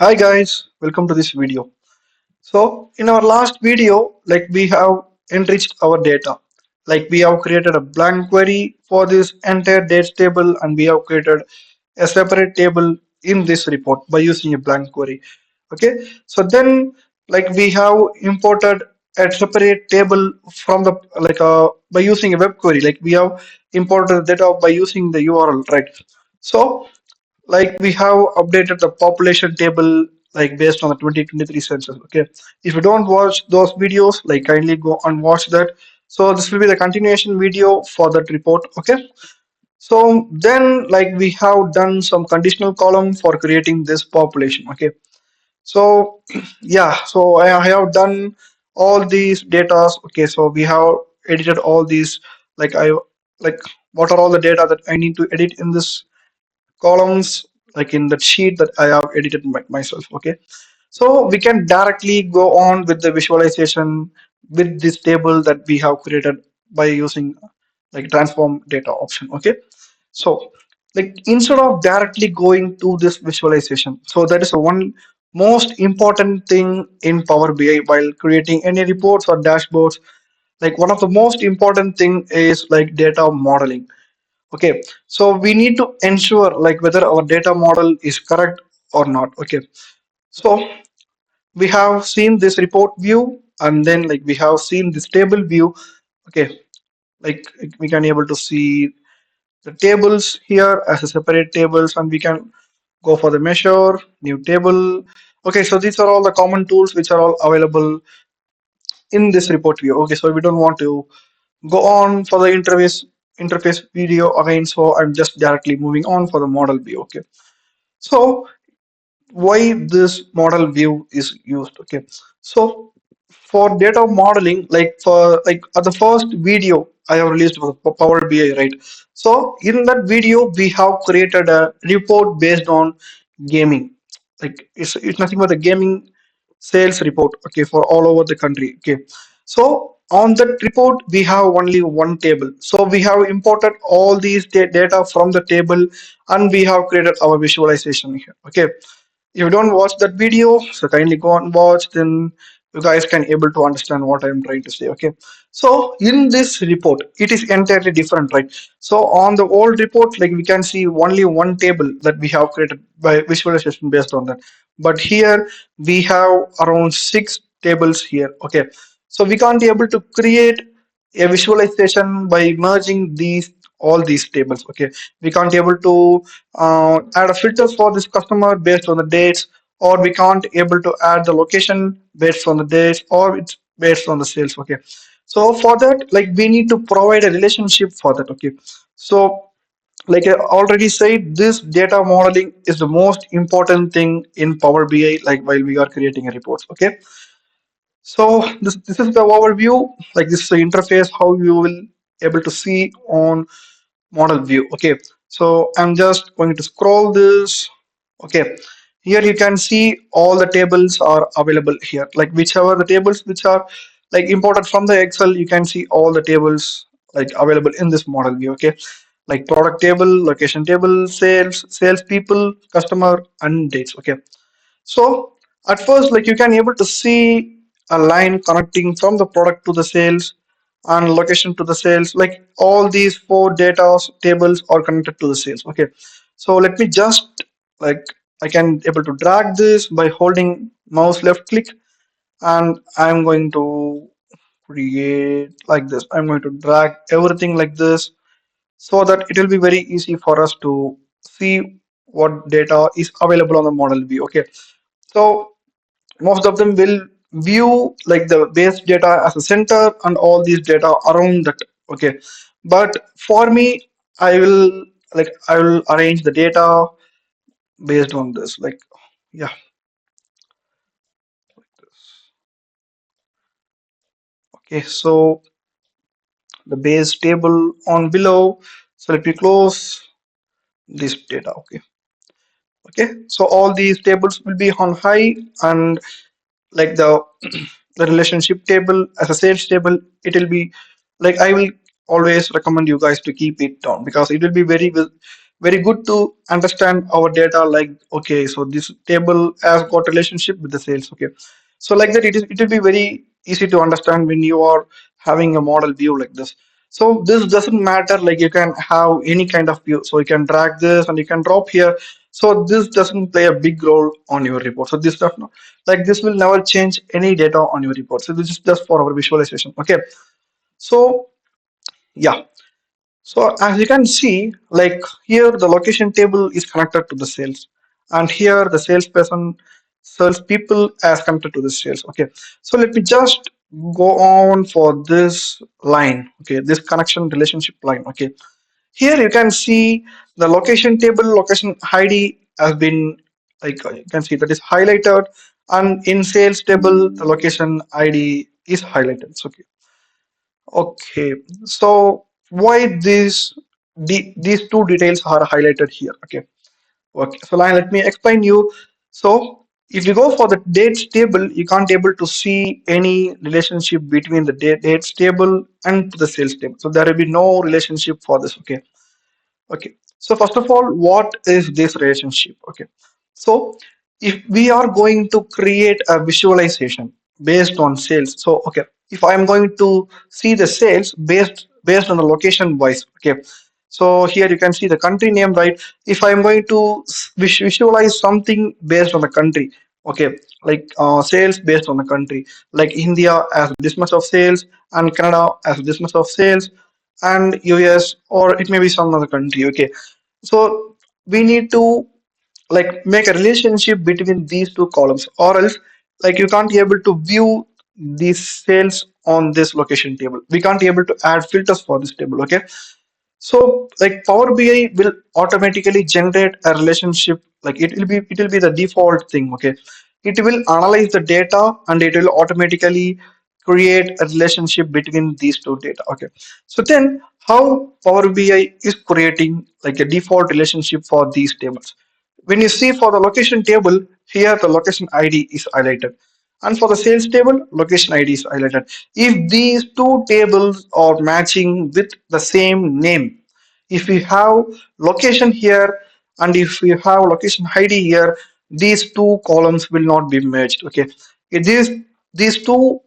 Hi guys, welcome to this video. So in our last video, we have enriched our data. Like we have created a blank query for this entire dates table and we have created a separate table in this report by using a blank query. Okay, so then we have imported a separate table from the by using a web query. Like we have imported the data by using the URL, right? So we have updated the population table based on the 2023 census. Okay, if you don't watch those videos, kindly go and watch that. So this will be the continuation video for that report. Okay, so then we have done some conditional column for creating this population. Okay, so yeah, so I have done all these data. Okay, so we have edited all these. I like what are all the data that I need to edit in this columns, like in the sheet that I have edited myself. Okay, so we can directly go on with the visualization with this table that we have created by using transform data option. Okay, so instead of directly going to this visualization, so that is the one most important thing in Power BI while creating any reports or dashboards. One of the most important thing is data modeling. Okay, so we need to ensure whether our data model is correct or not. Okay, so we have seen this report view and then we have seen this table view. Okay, like we can able to see the tables here as a separate tables and we can go for the measure new table. Okay, so these are all the common tools which are all available in this report view. Okay, so we don't want to go on for the interface video again, so I'm just directly moving on for the model view. Okay, so why this model view is used. Okay, so for data modeling, for at the first video I have released for Power BI, right? So in that video we have created a report based on gaming. It's nothing but a gaming sales report. Okay, for all over the country. Okay, so on that report we have only one table, so we have imported all these data from the table and we have created our visualization here. Okay, if you don't watch that video, so kindly go and watch, then you guys can able to understand what I'm trying to say. Okay, so in this report it is entirely different, right? So on the old report, we can see only one table that we have created by visualization based on that, but here we have around six tables here. Okay, so we can't be able to create a visualization by merging all these tables. Okay, we can't be able to add a filters for this customer based on the dates, or we can't able to add the location based on the dates, or it's based on the sales. Okay, so for that, we need to provide a relationship for that. Okay, so like I already said, this data modeling is the most important thing in Power BI, while we are creating a reports. Okay, so this is the overview. This is the interface how you will able to see on model view. Okay, so I'm just going to scroll this. Okay, here you can see all the tables are available here, whichever the tables which are imported from the Excel, you can see all the tables available in this model view. Okay, like product table, location table, sales people, customer and dates. Okay, so at first, you can able to see a line connecting from the product to the sales and location to the sales. All these four data tables are connected to the sales. Okay, so let me just like I can able to drag this by holding mouse left click, and I'm going to create like this. I'm going to drag everything like this so that it will be very easy for us to see what data is available on the model view. Okay, so most of them will view the base data as a center and all these data around that. Okay, but for me, I will arrange the data based on this. Yeah, okay, so the base table on below, so let me close this data. Okay, okay, so all these tables will be on high, and the the relationship table as a sales table, it will be I will always recommend you guys to keep it down because it will be very very good to understand our data. Like, okay, so this table has got relationship with the sales. Okay, so like that, it will be very easy to understand when you are having a model view like this. So this doesn't matter, like you can have any kind of view, so you can drag this and you can drop here. So this doesn't play a big role on your report. So this stuff, like this will never change any data on your report. So this is just for our visualization. Okay, so yeah, so as you can see, like here the location table is connected to the sales, and here the salesperson, salespeople as connected to the sales. Okay, so let me just go on for this line. Okay, this connection relationship line. Okay, here you can see the location table, location ID has been, like you can see that is highlighted, and in sales table the location ID is highlighted. So, okay, okay, so why these two details are highlighted here? Okay, okay. So now let me explain you. So if you go for the dates table, you can't able to see any relationship between the dates table and the sales table. So there will be no relationship for this. Okay, okay. So first of all, what is this relationship? Okay. So if we are going to create a visualization based on sales, so okay, if I am going to see the sales based on the location wise, okay. So here you can see the country name, right? If I am going to visualize something based on the country, okay, like sales based on the country, like India as this much of sales and Canada as this much of sales and US, or it may be some other country. Okay, so we need to like make a relationship between these two columns, or else like you can't be able to view these sales on this location table. We can't be able to add filters for this table. Okay, so like Power BI will automatically generate a relationship, like it will be the default thing. Okay, it will analyze the data and it will automatically create a relationship between these two data. Okay, so then how Power BI is creating like a default relationship for these tables? When you see for the location table, here the location ID is highlighted, and for the sales table, location ID is highlighted. If these two tables are matching with the same name, if we have location here and if we have location ID here, these two columns will not be merged. Okay, these two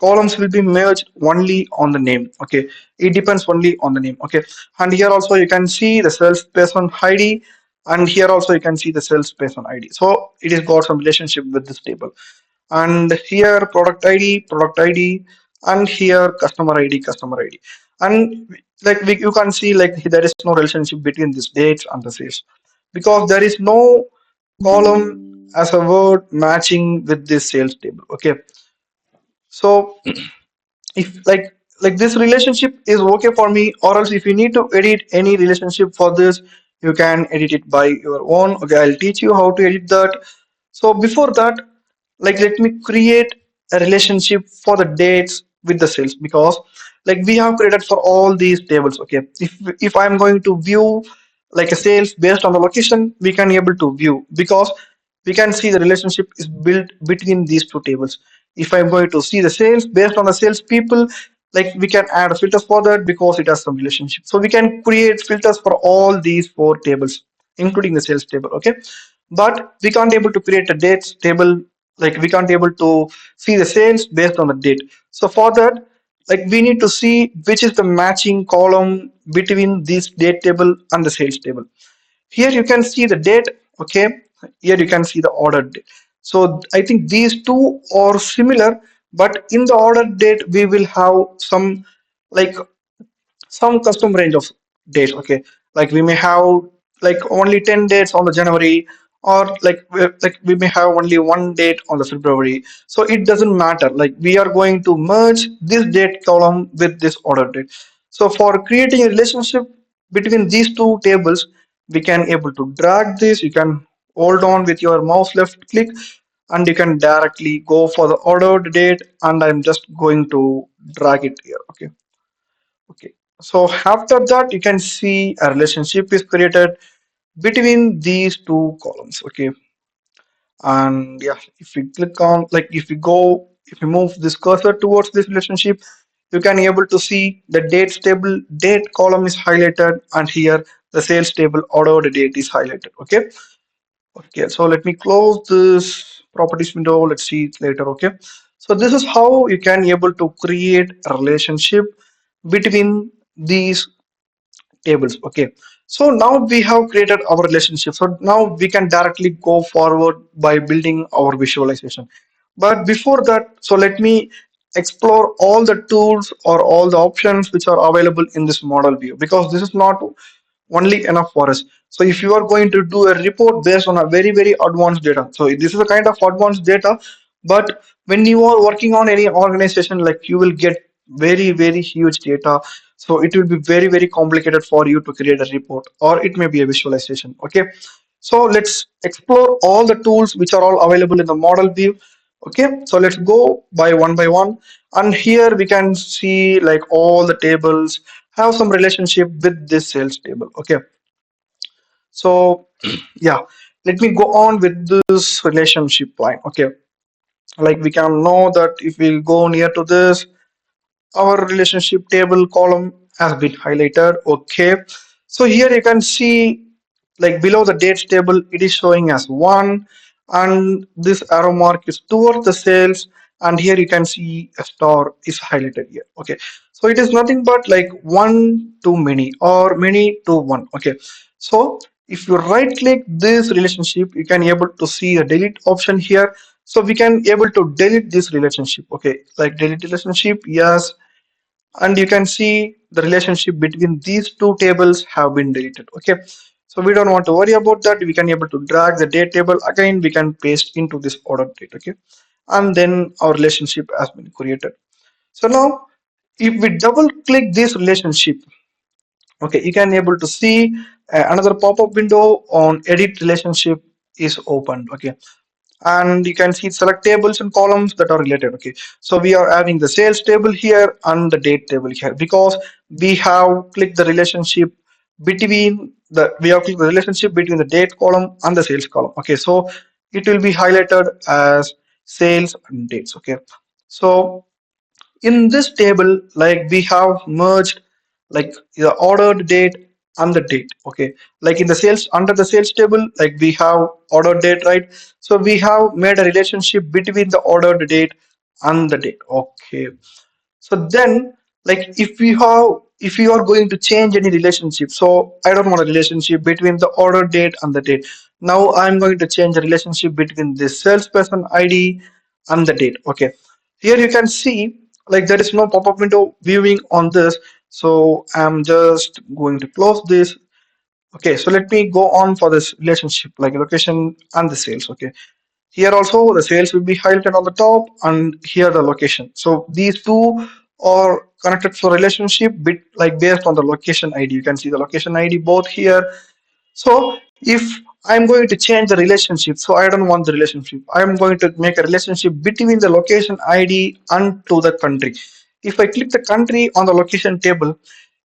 columns will be merged only on the name. Okay, it depends only on the name. Okay, and here also you can see the salesperson ID, and here also you can see the salesperson ID. So it has got some relationship with this table. And here product ID, and here customer ID, and like you can see like there is no relationship between these dates and the sales, because there is no column as a word matching with this sales table. Okay, so if like this relationship is okay for me, or else if you need to edit any relationship for this, you can edit it by your own. Okay, I'll teach you how to edit that. So before that, like let me create a relationship for the dates with the sales, because like we have created for all these tables. Okay, if I'm going to view like a sales based on the location, we can able to view, because we can see the relationship is built between these two tables. If I'm going to see the sales based on the sales people, like we can add filters for that because it has some relationship. So we can create filters for all these four tables, including the sales table. Okay, but we can't able to create a dates table, like we can't able to see the sales based on the date. So for that, like we need to see which is the matching column between this date table and the sales table. Here you can see the date. Okay, here you can see the order date. So I think these two are similar, but in the order date we will have some like some custom range of dates. Okay, like we may have like only 10 dates on the January, or like we may have only one date on the February. So it doesn't matter, like we are going to merge this date column with this order date. So for creating a relationship between these two tables, we can able to drag this. You can hold on with your mouse left click, and you can directly go for the ordered date, and I'm just going to drag it here. Okay, okay. So after that, you can see a relationship is created between these two columns. Okay, and yeah, if we click on, like if you move this cursor towards this relationship, you can able to see the dates table date column is highlighted, and here the sales table ordered date is highlighted. Okay. Okay, so let me close this properties window. Let's see it later. Okay, so this is how you can able to create a relationship between these tables. Okay, so now we have created our relationship, so now we can directly go forward by building our visualization. But before that, so let me explore all the tools or all the options which are available in this model view, because this is not only enough for us. So if you are going to do a report based on a very advanced data, so this is a kind of advanced data, but when you are working on any organization, like you will get very huge data. So it will be very complicated for you to create a report, or it may be a visualization. Okay, so let's explore all the tools which are all available in the model view. Okay, so let's go by one, and here we can see like all the tables have some relationship with this sales table. Okay, so yeah, let me go on with this relationship line. Okay, like we can know that if we go near to this, our relationship table column has been highlighted. Okay, so here you can see like below the dates table it is showing as 1, and this arrow mark is towards the sales, and here you can see a star is highlighted here. Okay, so it is nothing but like 1 to many or many to 1. Okay, so if you right click this relationship, you can able to see a delete option here. So we can able to delete this relationship. Okay, like delete relationship, yes, and you can see the relationship between these two tables have been deleted. Okay, so we don't want to worry about that. We can able to drag the date table again, we can paste into this order date. Okay, and then our relationship has been created. So now if we double click this relationship, okay, you can able to see another pop-up window on edit relationship is opened. Okay, and you can see select tables and columns that are related. Okay, so we are having the sales table here and the date table here, because we have clicked the relationship between the relationship between the date column and the sales column. Okay, so it will be highlighted as sales and dates. Okay, so in this table, like we have merged like the ordered date and the date. Okay, like in the sales, under the sales table, like we have ordered date, right? So we have made a relationship between the ordered date and the date. Okay, so then, like if you are going to change any relationship, so I don't want a relationship between the order date and the date. Now I'm going to change the relationship between the salesperson ID and the date. Okay, here you can see like there is no pop-up window viewing on this, so I'm just going to close this. Okay, so let me go on for this relationship like location and the sales. Okay, here also the sales will be highlighted on the top, and here the location. So these two are connected for relationship bit like based on the location ID. You can see the location ID both here. So if I'm going to change the relationship, so I don't want the relationship. I'm going to make a relationship between the location ID and to the country. If I click the country on the location table,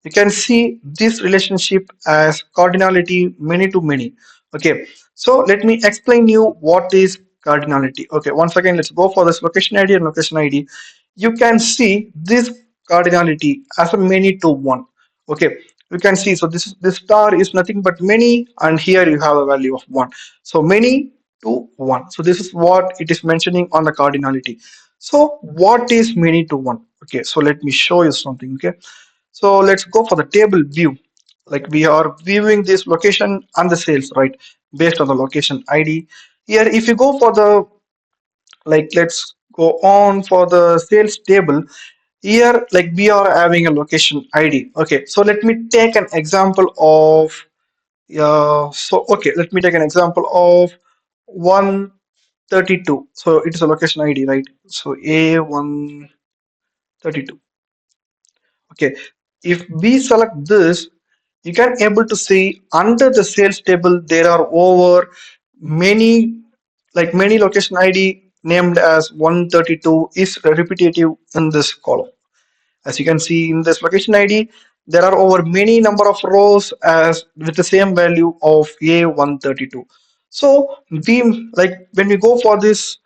you can see this relationship as cardinality many to many. Okay, so let me explain you what is cardinality. Okay, once again, let's go for this location ID and location ID. You can see this cardinality as a many to one. Okay, you can see, so this star is nothing but many, and here you have a value of 1. So many to 1. So this is what it is mentioning on the cardinality. So what is many to 1? Okay, so let me show you something. Okay, so let's go for the table view. Like we are viewing this location and the sales, right? Based on the location ID. Here, if you go for the, like, let's go on for the sales table. Here, like we are having a location ID. Okay, so let me take an example of, let me take an example of 132. So it is a location ID, right? So A132. Okay, if we select this, you can able to see under the sales table there are over many, like many location ID named as 132 is repetitive in this column. As you can see in this location ID, there are over many number of rows as with the same value of A132. So we, like when we go for this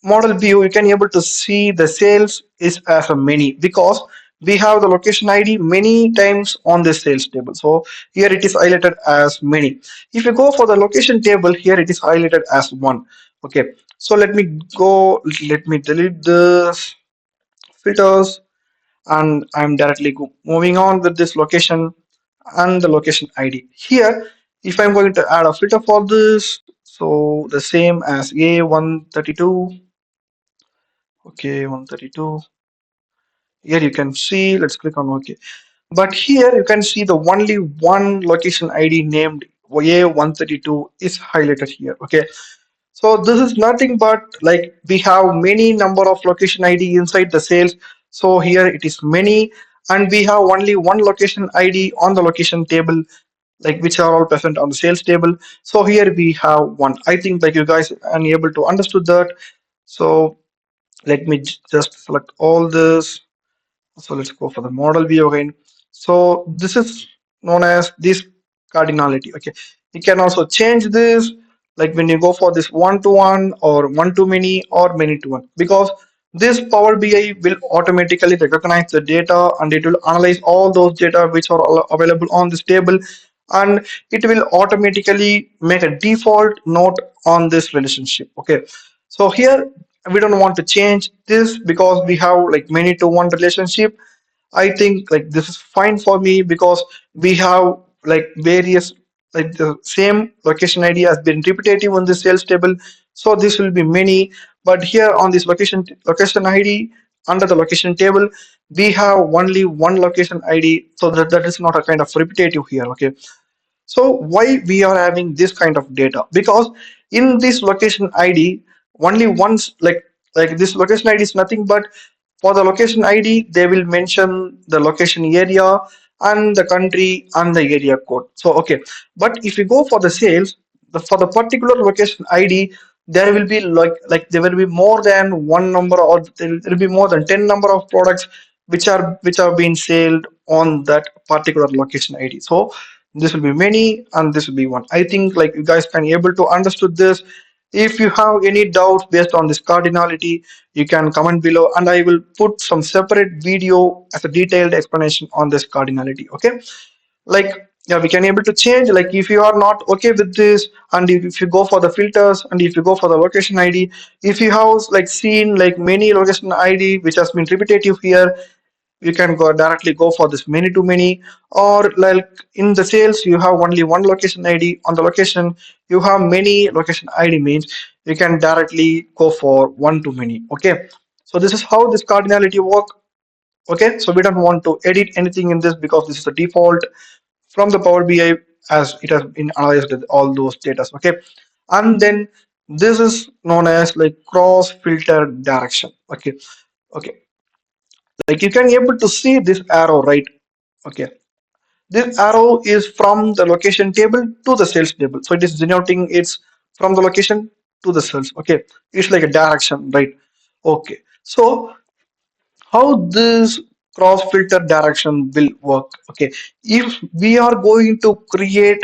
model view, you can able to see the sales is as a many, because we have the location ID many times on this sales table. So here it is highlighted as many. If you go for the location table, here it is highlighted as one. Okay, so let me delete this filters, and I'm directly moving on with this location and the location ID. Here, if I'm going to add a filter for this, so the same as A132. Okay, 132. Here you can see, let's click on OK. But here you can see the only one location ID named A132 is highlighted here. Okay, so this is nothing but like we have many number of location ID inside the sales. So here it is many, and we have only one location ID on the location table, like which are all present on the sales table. So here we have one. I think like you guys are able to understood that. So let me just select all this. So let's go for the model view again. So this is known as this cardinality. Okay, you can also change this, like when you go for this one to one or one to many or many to one, because this Power BI will automatically recognize the data and it will analyze all those data which are available on this table, and it will automatically make a default note on this relationship. Okay, so here we don't want to change this because we have like many to one relationship. I think like this is fine for me because we have like various, like the same location ID has been repetitive on the sales table, so this will be many. But here on this location ID under the location table, we have only one location ID, so that is not a kind of repetitive here. Okay, so why we are having this kind of data? Because in this location ID, only once like this location ID is nothing but for the location ID, they will mention the location area and the country and the area code. So okay, but if you go for the sales, for the particular location ID, there will be there will be more than one number, or there will be more than 10 number of products which are being sold on that particular location ID. So this will be many and this will be one. I think like you guys can able to understood this. If you have any doubts based on this cardinality, you can comment below and I will put some separate video as a detailed explanation on this cardinality. Okay, like yeah, we can able to change, like if you are not okay with this, and if you go for the filters and if you go for the location ID, if you have like seen like many location ID which has been repetitive here, you can go directly go for this many to many. Or like in the sales you have only one location ID, on the location you have many location ID means you can directly go for one to many. Okay, so this is how this cardinality work. Okay, so we don't want to edit anything in this because this is the default from the Power BI as it has been analyzed with all those data. Okay, and then this is known as like cross filter direction. Okay, okay, like you can able to see this arrow, right? Okay, this arrow is from the location table to the sales table, so it is denoting it's from the location to the sales. Okay, it's like a direction, right? Okay, so how this cross filter direction will work? Okay, if we are going to create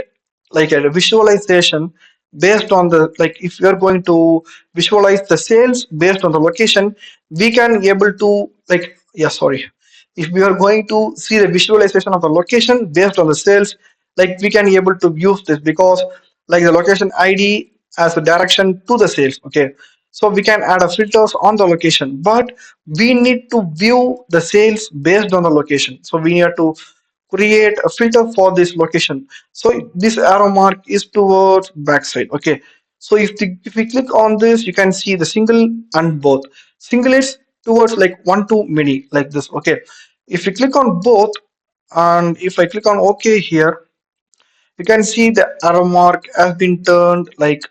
like a visualization based on the, like if we are going to visualize the sales based on the location, we can able to like, yeah, sorry, if we are going to see the visualization of the location based on the sales, like we can able to use this because like the location ID as a direction to the sales. Okay, so we can add a filters on the location, but we need to view the sales based on the location, so we need to create a filter for this location. So this arrow mark is towards backside. Okay, so if we click on this, you can see the single and both. Single is towards like one to many like this. Okay, if you click on both, and if I click on OK here, you can see the arrow mark has been turned like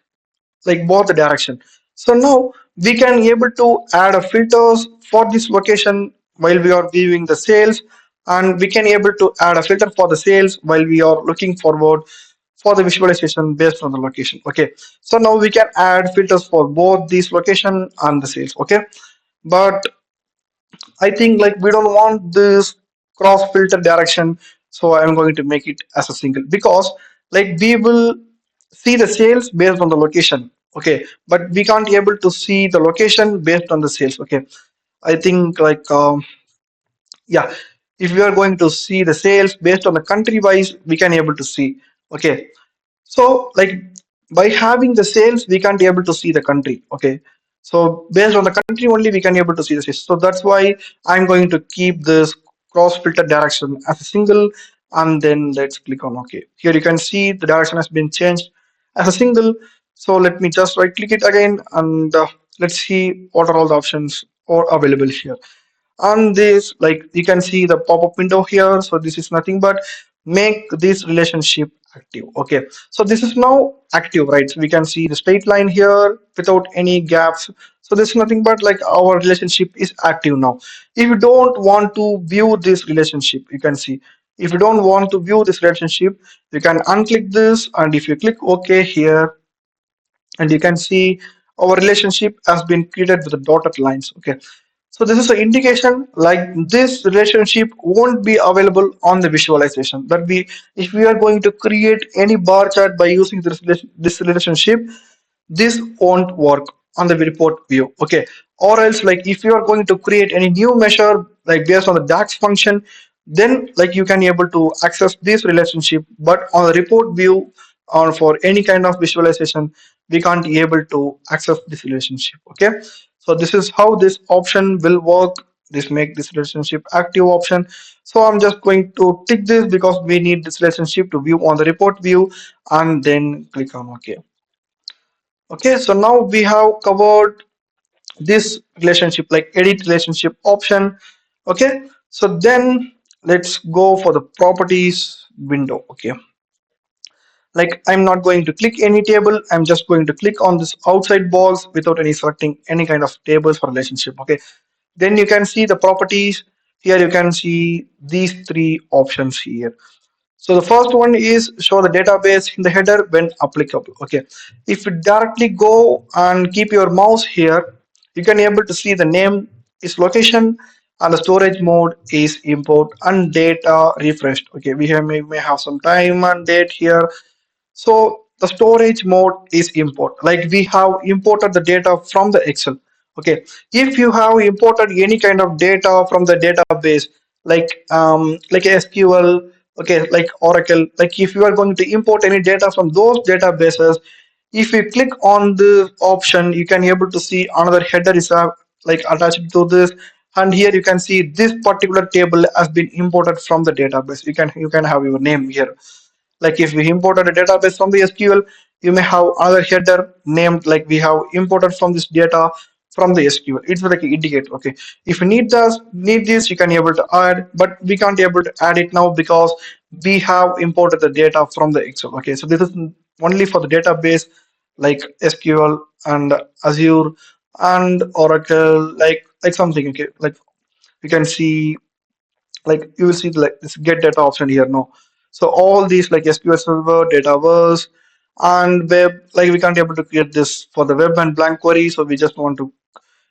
both the direction. So now we can able to add a filters for this location while we are viewing the sales, and we can able to add a filter for the sales while we are looking forward for the visualization based on the location. Okay, so now we can add filters for both this location and the sales. Okay, but I think like we don't want this cross filter direction, so I'm going to make it as a single because like we will see the sales based on the location. Okay, but we can't be able to see the location based on the sales. Okay, I think like yeah. if we are going to see the sales based on the country wise, we can able to see. Okay, so like by having the sales, we can't able to see the country. Okay, so based on the country only, we can able to see the sales. So that's why I'm going to keep this cross filter direction as a single, and then let's click on OK. Here you can see the direction has been changed as a single. So let me just right click it again, and let's see what are all the options are available here. On this, like you can see the pop-up window here, so this is nothing but make this relationship active. Okay, so this is now active, right? So we can see the straight line here without any gaps. So this is nothing but like our relationship is active now. If you don't want to view this relationship, you can see, if you don't want to view this relationship, you can unclick this, and if you click OK here, and you can see our relationship has been created with the dotted lines. Okay, so this is an indication like this relationship won't be available on the visualization. That we, if we are going to create any bar chart by using this relationship, this won't work on the report view. Okay, or else like if you are going to create any new measure like based on the DAX function, then like you can able to access this relationship, but on the report view or for any kind of visualization, we can't be able to access this relationship. Okay, so this is how this option will work, this make this relationship active option. So I'm just going to tick this because we need this relationship to view on the report view, and then click on OK. Okay, so now we have covered this relationship, like edit relationship option. Okay, so then let's go for the properties window. Okay, like I'm not going to click any table, I'm just going to click on this outside box without any selecting any kind of tables for relationship. Okay, then you can see the properties here, you can see these three options here. So the first one is show the database in the header when applicable. Okay, if you directly go and keep your mouse here, you can able to see the name is location, and the storage mode is import and data refreshed. Okay, we have may have some time and date here. So the storage mode is import. Like we have imported the data from the Excel. Okay, if you have imported any kind of data from the database, like SQL, okay, like Oracle, like if you are going to import any data from those databases, if you click on the option, you can able to see another header is like attached to this, and here you can see this particular table has been imported from the database. You can have your name here. Like if we imported a database from the SQL, you may have other header named like we have imported from this data from the SQL. It's like an indicator. Okay, if you need this, you can able to add, but we can't able to add it now because we have imported the data from the Excel. Okay, so this is only for the database like SQL and Azure and Oracle, like something. Okay, like you can see, like you will see like this get data option here. No, so all these like SQL server, dataverse, and web, like we can't able to create this for the web and blank query, so we just want to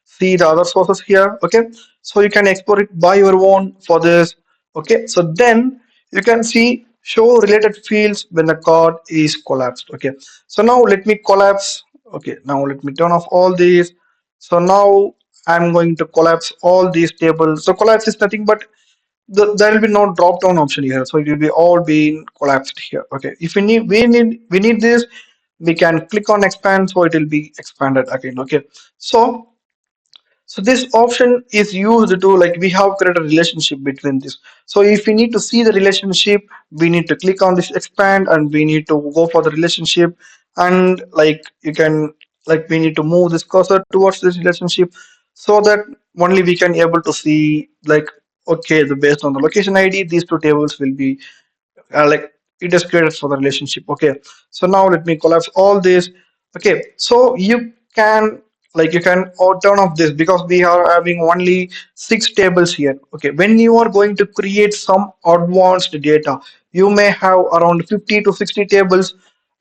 see the other sources here. Okay, so you can export it by your own for this. Okay, so then you can see show related fields when the card is collapsed. Okay, so now let me collapse. Okay, now let me turn off all these. So now I'm going to collapse all these tables. So collapse is nothing but there will be no drop down option here, so it will be all being collapsed here. Okay, if we need this, we can click on expand, so it will be expanded again. Okay, so this option is used to, like, we have created a relationship between this. So if we need to see the relationship, we need to click on this expand and we need to go for the relationship, and like you can, like, we need to move this cursor towards this relationship so that only we can able to see, like, okay, the based on the location ID, these two tables will be like it is created for the relationship. Okay, so now let me collapse all this. Okay, so you can, like, you can turn off this because we are having only 6 tables here. Okay, when you are going to create some advanced data, you may have around 50 to 60 tables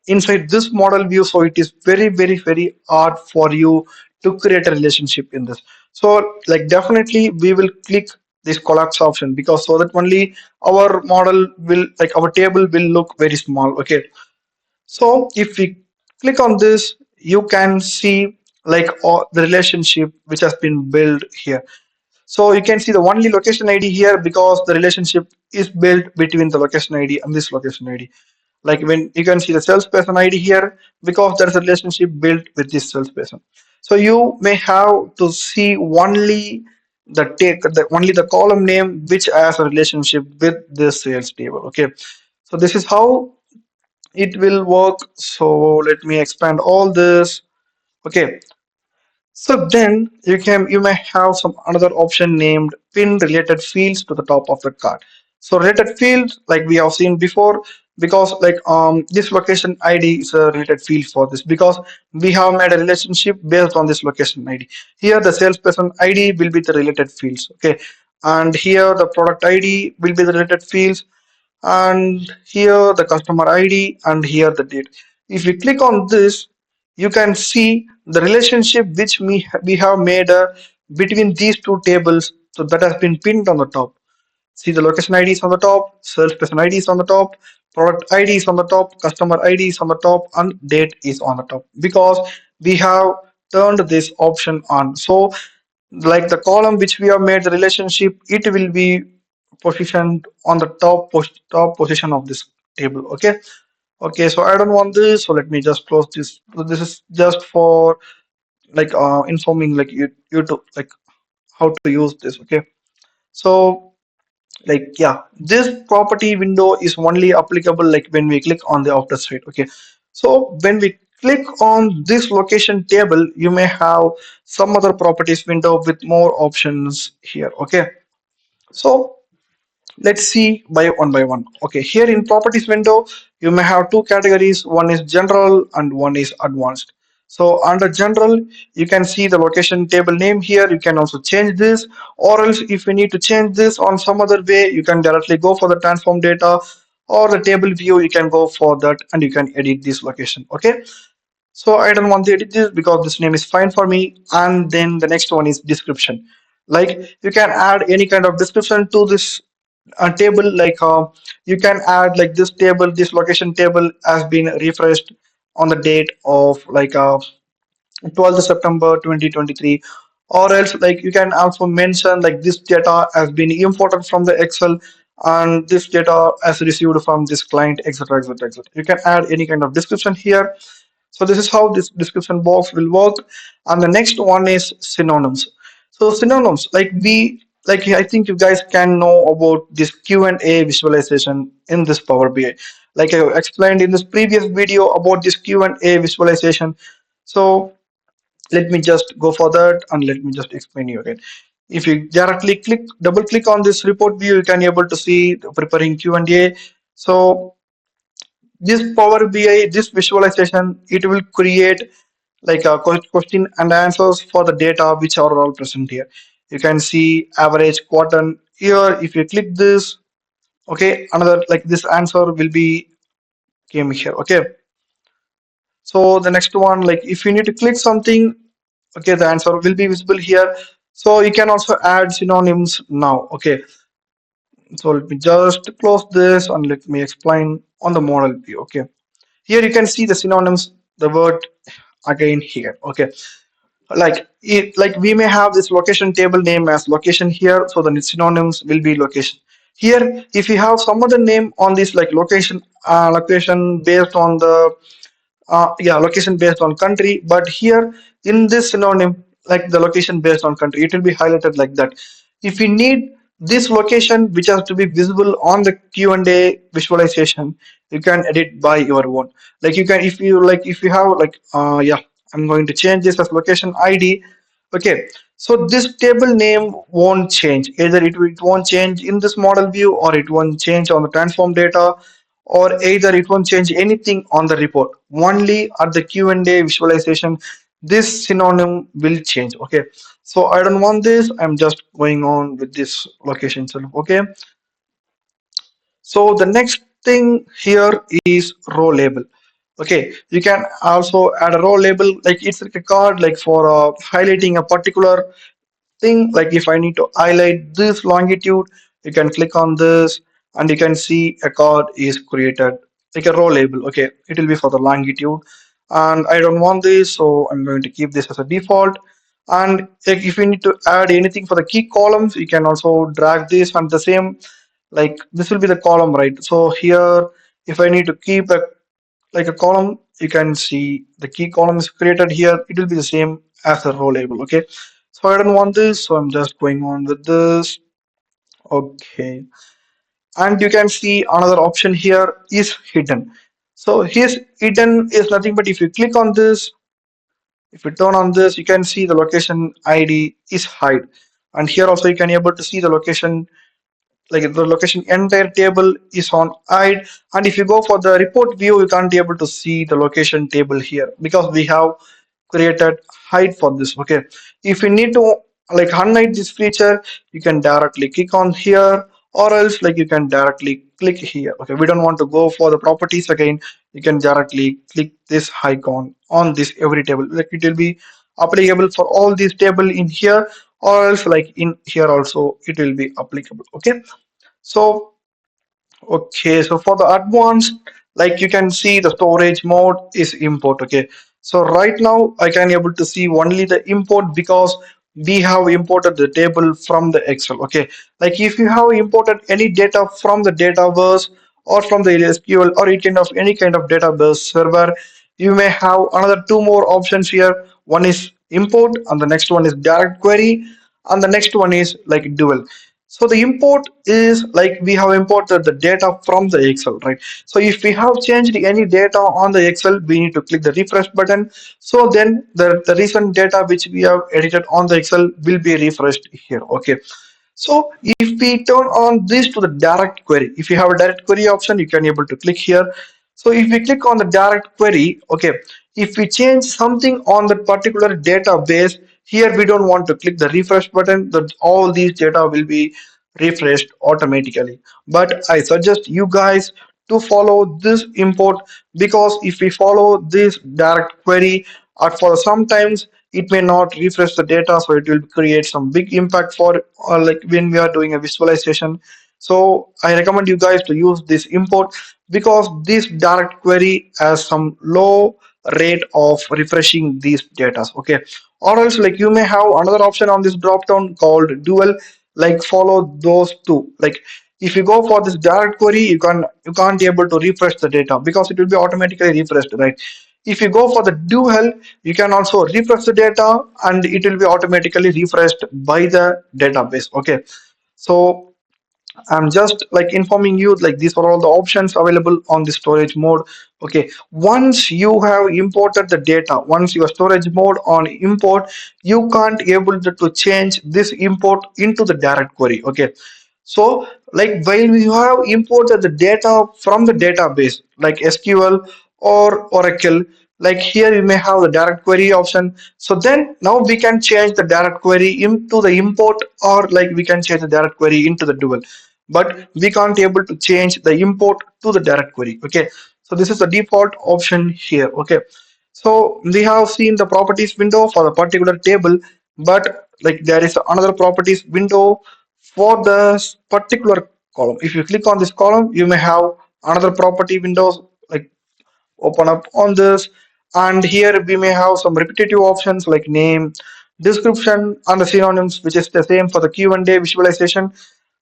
inside this model view, so it is very very very hard for you to create a relationship in this. So like definitely we will click this collapse option because so that only our model will, like, our table will look very small. Okay, so if we click on this, you can see like all the relationship which has been built here. So you can see the only location ID here because the relationship is built between the location ID and this location ID. Like when you can see the salesperson ID here because there's a relationship built with this salesperson. So you may have to see only only the column name which has a relationship with this sales table. Okay, so this is how it will work. So let me expand all this. Okay, so then you may have some another option named pin related fields to the top of the card. So related fields like we have seen before, because like this location ID is a related field for this because we have made a relationship based on this location ID. Here the salesperson ID will be the related fields. Okay, and here the product ID will be the related fields, and here the customer ID, and here the date. If you click on this, you can see the relationship which we have made between these two tables. So that has been pinned on the top. See, the location ID is on the top, salesperson ID is on the top, product ID is on the top, customer ID is on the top, and date is on the top because we have turned this option on. So like the column which we have made the relationship, it will be positioned on the top position of this table. Okay, okay, so I don't want this, so let me just close this. So this is just for like informing like you to like how to use this. Okay, so like yeah, this property window is only applicable like when we click on the outer side. Okay, so when we click on this location table, you may have some other properties window with more options here. Okay, so let's see by one. Okay, here in properties window, you may have two categories. One is general and one is advanced. So under general, you can see the location table name here. You can also change this, or else if you need to change this on some other way, you can directly go for the transform data or the table view. You can go for that and you can edit this location. Okay, so I don't want to edit this because this name is fine for me. And then the next one is description. Like you can add any kind of description to this table. Like you can add like this table, this location table has been refreshed on the date of like 12th September 2023, or else like you can also mention like this data has been imported from the Excel and this data has received from this client, etc., etc., etc. You can add any kind of description here. So this is how this description box will work. And the next one is synonyms. So synonyms, like I think you guys can know about this Q&A visualization in this Power BI. Like I explained in this previous video about this Q&A visualization. So let me just go for that and let me just explain you again. If you directly double click on this report view, you can able to see the preparing Q&A. So this Power BI, this visualization, it will create like a question and answers for the data which are all present here. You can see average quarter here. If you click this, okay, another like this answer will be came here. Okay, so the next one, like if you need to click something, okay, the answer will be visible here. So you can also add synonyms now. Okay, so let me just close this and let me explain on the model view. Okay, here you can see the synonyms, the word again here. Okay, like we may have this location table name as location here, so the synonyms will be location here. If you have some other name on this like location based on the yeah, location based on country, but here in this synonym like the location based on country, it will be highlighted like that. If you need this location which has to be visible on the Q&A visualization, you can edit by your own. Like you can, if you have like yeah, I'm going to change this as location ID. Okay, so this table name won't change. Either it won't change in this model view, or it won't change on the transform data, or either it won't change anything on the report. Only at the Q&A visualization, this synonym will change. Okay, so I don't want this. I'm just going on with this location itself. Okay, so the next thing here is row label. Okay, you can also add a row label, like it's like a card like for highlighting a particular thing. Like if I need to highlight this longitude, you can click on this and you can see a card is created like a row label. Okay, it will be for the longitude, and I don't want this, so I'm going to keep this as a default. And like if you need to add anything for the key columns, you can also drag this, and the same, like this will be the column, right? So here, if I need to keep a like a column, you can see the key column is created here. It will be the same as the row label. Okay, so I don't want this, so I'm just going on with this. Okay, and you can see another option here is hidden. So here's hidden is nothing but if you click on this, if you turn on this, you can see the location ID is hide, and here also you can able to see the location, like the location entire table is on hide. And if you go for the report view, you can't be able to see the location table here because we have created hide for this. Okay, if you need to like unhide this feature, you can directly click on here, or else like you can directly click here. Okay, we don't want to go for the properties again. You can directly click this icon on this every table, like it will be applicable for all these table in here, or else like in here also it will be applicable. Okay, so okay, so for the advanced, like you can see the storage mode is import. Okay, so right now I can able to see only the import because we have imported the table from the Excel. Okay, like if you have imported any data from the database or from the SQL or any kind of database server, you may have another two more options here. One is import, and the next one is direct query, and the next one is like dual. So the import is like we have imported the data from the Excel, right? So if we have changed any data on the Excel, we need to click the refresh button. So then the recent data which we have edited on the Excel will be refreshed here. Okay. So if we turn on this to the direct query, if you have a direct query option, you can able to click here. So if we click on the direct query, okay, if we change something on that particular database, here we don't want to click the refresh button, that all these data will be refreshed automatically. But I suggest you guys to follow this import, because if we follow this direct query, for sometimes it may not refresh the data, so it will create some big impact for like when we are doing a visualization. So I recommend you guys to use this import, because this direct query has some low rate of refreshing these data. Okay, or else like you may have another option on this drop down called dual, like follow those two. Like if you go for this direct query, you can't be able to refresh the data because it will be automatically refreshed, right? If you go for the dual, you can also refresh the data and it will be automatically refreshed by the database. Okay, so I'm just like informing you, like these are all the options available on the storage mode. Okay, once you have imported the data, once your storage mode on import, you can't able to change this import into the direct query. Okay, so like while you have imported the data from the database like SQL or Oracle, like here you may have the direct query option. So then now we can change the direct query into the import, or like we can change the direct query into the dual, but we can't able to change the import to the direct query. Okay, so this is the default option here. Okay, so we have seen the properties window for the particular table, but like there is another properties window for the particular column. If you click on this column, you may have another property windows like open up on this, and here we may have some repetitive options like name, description, and the synonyms, which is the same for the Q&A visualization,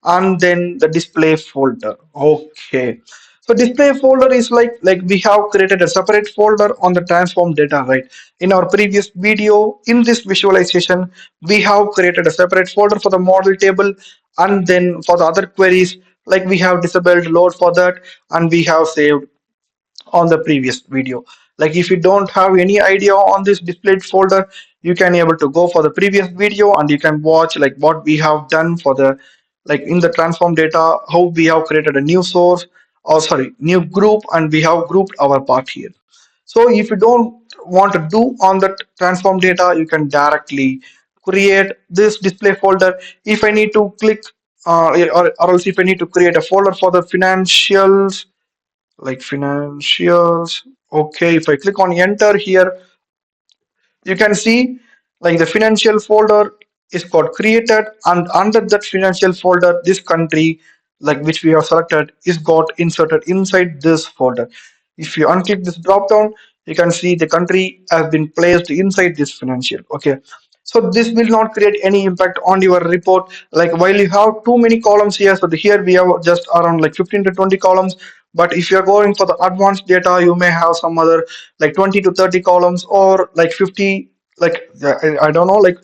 and then the display folder. Okay, so display folder is like we have created a separate folder on the transform data, right? In our previous video, in this visualization, we have created a separate folder for the model table, and then for the other queries, like we have disabled load for that, and we have saved on the previous video. Like if you don't have any idea on this displayed folder, you can able to go for the previous video and you can watch like what we have done for the, like in the transform data, how we have created a new source, or sorry, new group, and we have grouped our part here. So if you don't want to do on that transform data, you can directly create this display folder. If I need to click or else if I need to create a folder for the financials, like financials. Okay, if I click on enter here, you can see like the financial folder is got created, and under that financial folder, this country like which we have selected is got inserted inside this folder. If you unclick this drop down, you can see the country has been placed inside this financial. Okay, So this will not create any impact on your report. Like while you have too many columns here, so here we have just around like 15 to 20 columns. But if you're going for the advanced data, you may have some other like 20 to 30 columns or like 50, like I don't know, like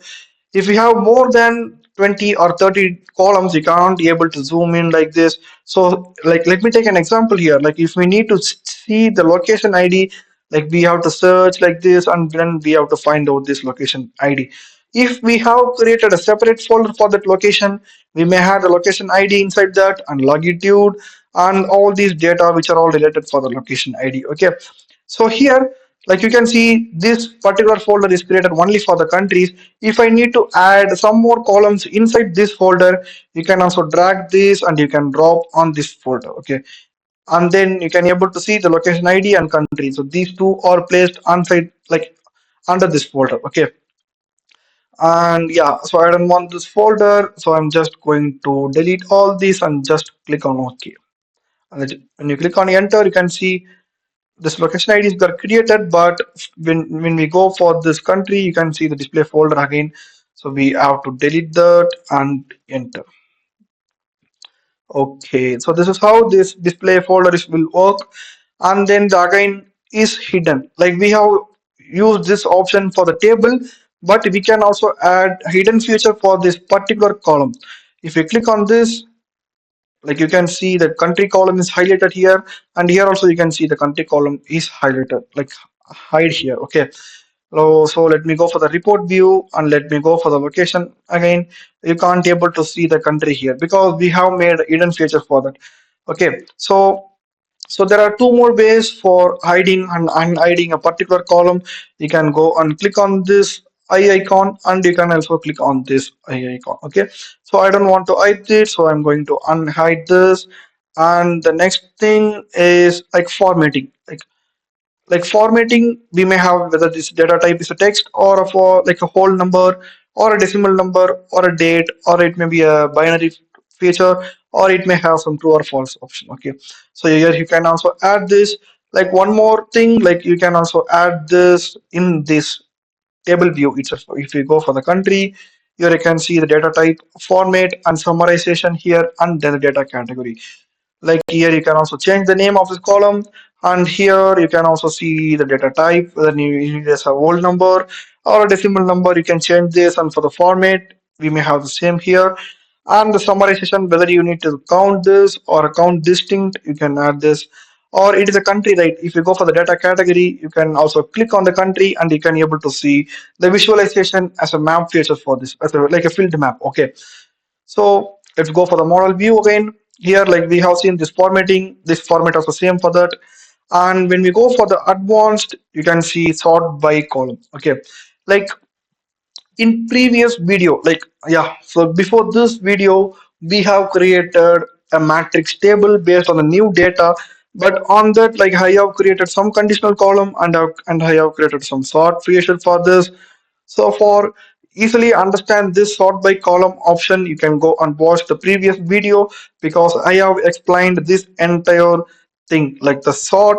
if you have more than 20 or 30 columns, you can't be able to zoom in like this. So like let me take an example here. Like if we need to see the location ID, like we have to search like this and then we have to find out this location ID. If we have created a separate folder for that location, we may have the location ID inside that and longitude and all these data which are all related for the location ID. Okay, so here, like you can see, this particular folder is created only for the countries. If I need to add some more columns inside this folder, you can also drag this and you can drop on this folder. Okay, and then you can able to see the location ID and country. So these two are placed on side, like under this folder. Okay, and yeah, so I don't want this folder, so I'm just going to delete all these and just click on OK. And when you click on enter, you can see this location IDs got created, but when we go for this country, you can see the display folder again. So we have to delete that and enter. Okay, so this is how this display folder will work. And then the again is hidden. Like we have used this option for the table, but we can also add hidden feature for this particular column. If you click on this, like you can see the country column is highlighted here, and here also you can see the country column is highlighted, like hide here. Okay, so let me go for the report view and let me go for the location again. You can't able to see the country here because we have made a hidden feature for that. Okay, so there are two more ways for hiding and unhiding a particular column. You can go and click on this eye icon and you can also click on this eye icon. Okay, so I don't want to hide this, so I'm going to unhide this. And the next thing is like formatting. Like formatting, we may have whether this data type is a text or a for like a whole number or a decimal number or a date, or it may be a binary feature, or it may have some true or false option. Okay, so here you can also add this. Like one more thing, like you can also add this in this table view itself. If you go for the country, here you can see the data type, format and summarization here, and then the data category. Like here you can also change the name of this column, and here you can also see the data type, whether you need a whole number or a decimal number. You can change this, and for the format we may have the same here. And the summarization, whether you need to count this or count distinct, you can add this. Or it is a country, right? If you go for the data category, you can also click on the country and you can able to see the visualization as a map feature for this, as a, like a field map. Okay, so let's go for the model view again. Here, like we have seen this formatting, this format also same for that. And when we go for the advanced, you can see sort by column. Okay, like in previous video, like yeah, so before this video, we have created a matrix table based on the new data. But on that, like I have created some conditional column and I have created some sort feature for this. So for easily understand this sort by column option, you can go and watch the previous video because I have explained this entire thing, like the sort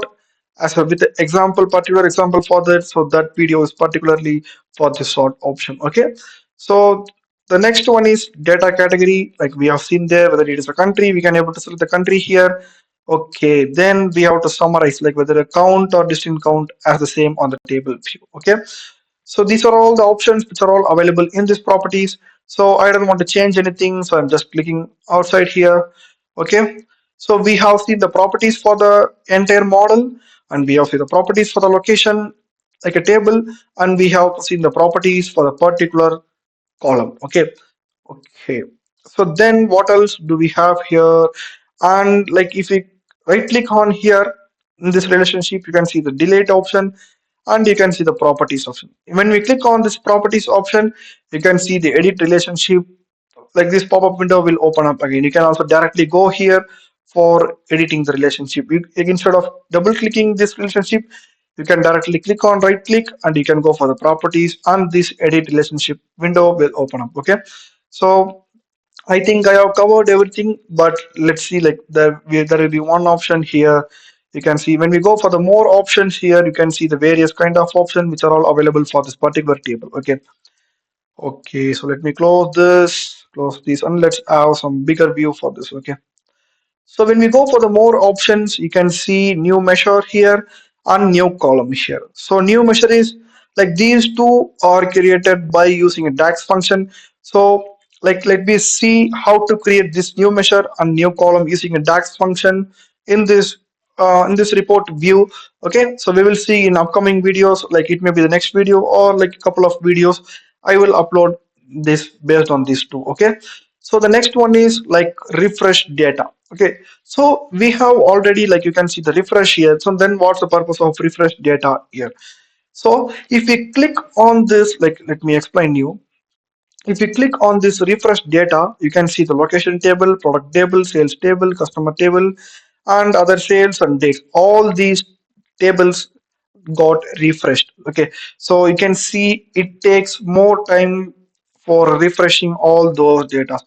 as a with the example, particular example for that. So that video is particularly for the sort option. Okay, so the next one is data category. Like we have seen there, whether it is a country, we can able to select the country here. Okay, then we have to summarize like whether a count or distinct count as the same on the table view. Okay, so these are all the options which are all available in these properties. So I don't want to change anything, so I'm just clicking outside here. Okay, so we have seen the properties for the entire model, and we have seen the properties for the location like a table, and we have seen the properties for the particular column. Okay, so then what else do we have here? And like if we right click on here in this relationship, you can see the delete option and you can see the properties option. When we click on this properties option, you can see the edit relationship. Like this pop-up window will open up again. You can also directly go here for editing the relationship. Instead of double clicking this relationship, you can directly click on right click and you can go for the properties and this edit relationship window will open up. Okay, so I think I have covered everything, but let's see, like there will be one option here. You can see when we go for the more options here, you can see the various kind of options which are all available for this particular table. Okay, Okay, so let me close this, and let's have some bigger view for this. Okay. So when we go for the more options, you can see new measure here and new column here. So new measure is like these two are created by using a DAX function. So like let me see how to create this new measure and new column using a DAX function in this report view. Okay, so we will see in upcoming videos, like it may be the next video or like a couple of videos. I will upload this based on these two. Okay, so the next one is like refresh data. Okay, so we have already, like you can see the refresh here. So then what's the purpose of refresh data here? So if we click on this, like let me explain you. If you click on this refresh data, you can see the location table, product table, sales table, customer table, and other sales and dates. All these tables got refreshed. Okay, so you can see it takes more time for refreshing all those data.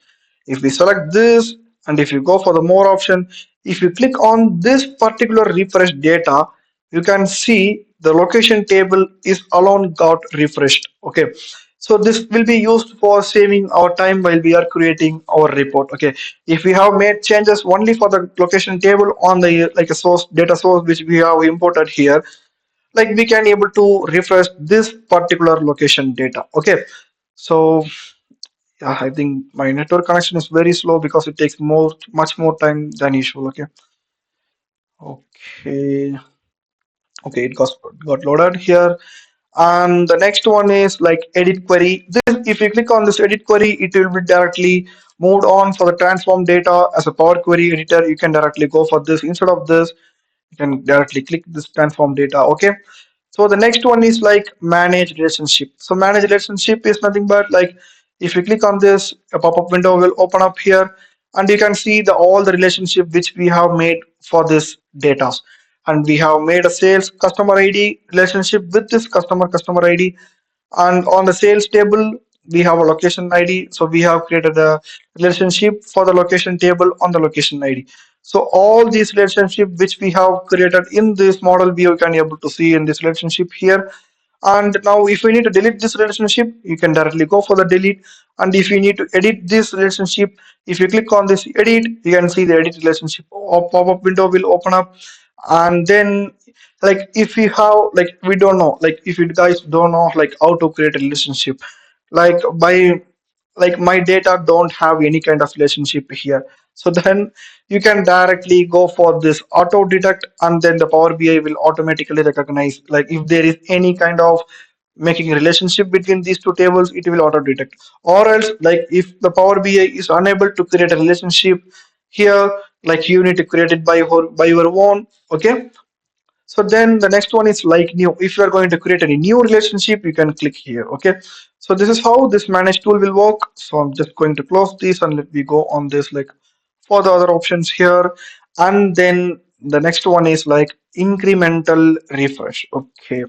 If we select this and if you go for the more option, if you click on this particular refresh data, you can see the location table is alone got refreshed. Okay, so this will be used for saving our time while we are creating our report. Okay, if we have made changes only for the location table on the like a source data source which we have imported here, like we can able to refresh this particular location data. Okay, so yeah, I think my network connection is very slow because it takes much more time than usual. Okay, okay, okay, it got loaded here. And the next one is like edit query. This, if you click on this edit query, it will be directly moved on for the transform data as a Power Query editor. You can directly go for this. Instead of this, you can directly click this transform data. Okay, so the next one is like manage relationship. So manage relationship is nothing but like if you click on this, a pop-up window will open up here, and you can see the all the relationship which we have made for this data. And we have made a sales customer ID relationship with this customer ID, and on the sales table we have a location ID. So we have created a relationship for the location table on the location ID. So all these relationship which we have created in this model view, you can able to see in this relationship here. And now if we need to delete this relationship, you can directly go for the delete. And if you need to edit this relationship, if you click on this edit, you can see the edit relationship or pop-up window will open up. And then like if you have, like we don't know, like if you guys don't know like how to create a relationship, like by like my data don't have any kind of relationship here, so then you can directly go for this auto detect, and then the Power BI will automatically recognize like if there is any kind of making a relationship between these two tables, it will auto detect. Or else like if the Power BI is unable to create a relationship here, like you need to create it by your own. Okay, so then the next one is like new. If you are going to create any new relationship, you can click here. Okay, so this is how this manage tool will work. So I'm just going to close this and let me go on this like for the other options here. And then the next one is like incremental refresh. Okay,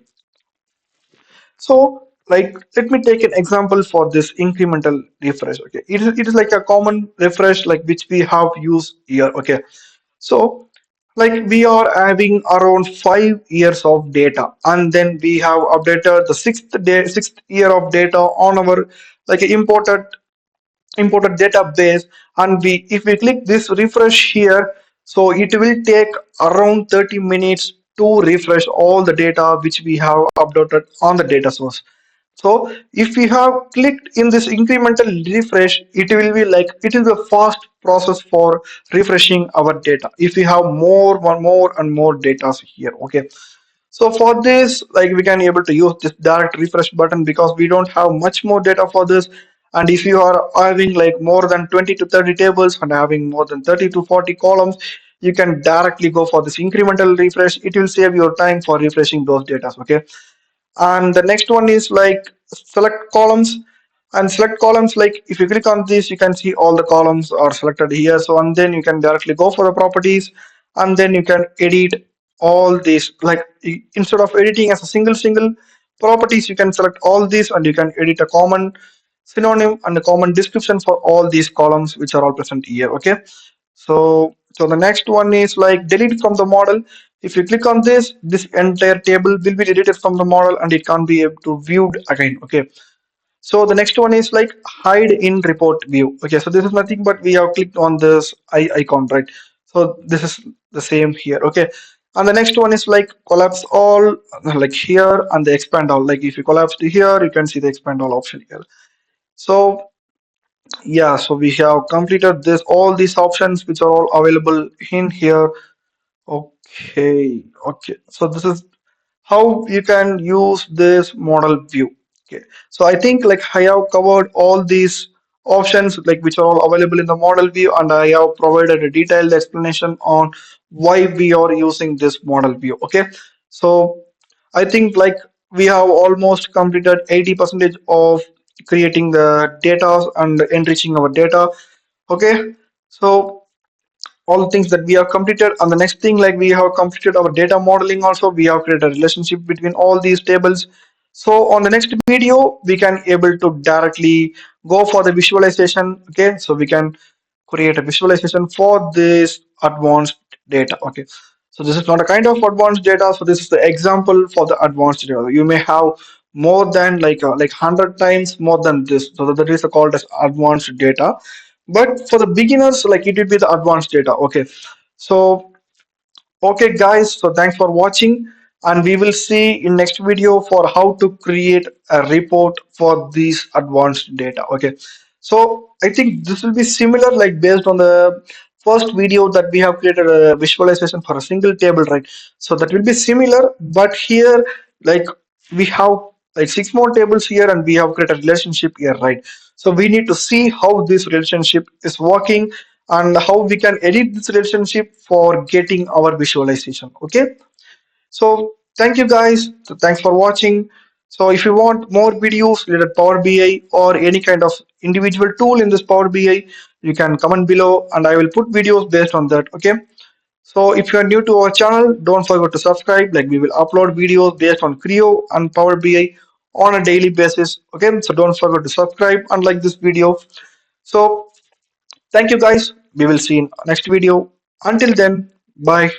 so like let me take an example for this incremental refresh. Okay, it is like a common refresh like which we have used here. Okay, so like we are having around 5 years of data, and then we have updated the sixth year of data on our like imported database. And we if we click this refresh here, so it will take around 30 minutes to refresh all the data which we have uploaded on the data source. So if we have clicked in this incremental refresh, it will be like it is a fast process for refreshing our data if we have more and more data here. Okay, so for this, like we can able to use this direct refresh button because we don't have much more data for this. And if you are having like more than 20 to 30 tables and having more than 30 to 40 columns, you can directly go for this incremental refresh. It will save your time for refreshing those data. Okay, and the next one is like select columns. And select columns, like if you click on this, you can see all the columns are selected here. So and then you can directly go for the properties, and then you can edit all these. Like instead of editing as a single properties, you can select all these and you can edit a common synonym and a common description for all these columns which are all present here. Okay, so the next one is like delete from the model. If you click on this, this entire table will be deleted from the model and it can't be able to viewed again. Okay, So the next one is like hide in report view. Okay, so this is nothing but we have clicked on this icon, right? So this is the same here. Okay, and the next one is like collapse all, like here, and the expand all. Like if you collapse to here, you can see the expand all option here. So yeah, so we have completed this all these options which are all available in here. Okay, okay. So this is how you can use this model view. Okay. So I think like I have covered all these options like which are all available in the model view, and I have provided a detailed explanation on why we are using this model view. Okay. So I think like we have almost completed 80% of creating the data and enriching our data. Okay. So all the things that we have completed, and the next thing like we have completed our data modeling also, we have created a relationship between all these tables. So on the next video we can able to directly go for the visualization. Okay, so we can create a visualization for this advanced data. Okay, so this is not a kind of advanced data, so this is the example for the advanced data. You may have more than like 100 times more than this, so that is called as advanced data. But for the beginners, like it will be the advanced data. Okay, so okay guys, so thanks for watching, and we will see in next video for how to create a report for these advanced data. Okay, so I think this will be similar like based on the first video that we have created a visualization for a single table, right? So that will be similar, but here like we have like six more tables here and we have created a relationship here, right? So we need to see how this relationship is working and how we can edit this relationship for getting our visualization. Okay, so thank you guys. So thanks for watching. So if you want more videos related Power BI or any kind of individual tool in this Power BI, you can comment below and I will put videos based on that. Okay, so if you are new to our channel, don't forget to subscribe. Like we will upload videos based on Creo and Power BI on a daily basis. Okay, so don't forget to subscribe and like this video. So thank you guys. We will see in next video. Until then, bye.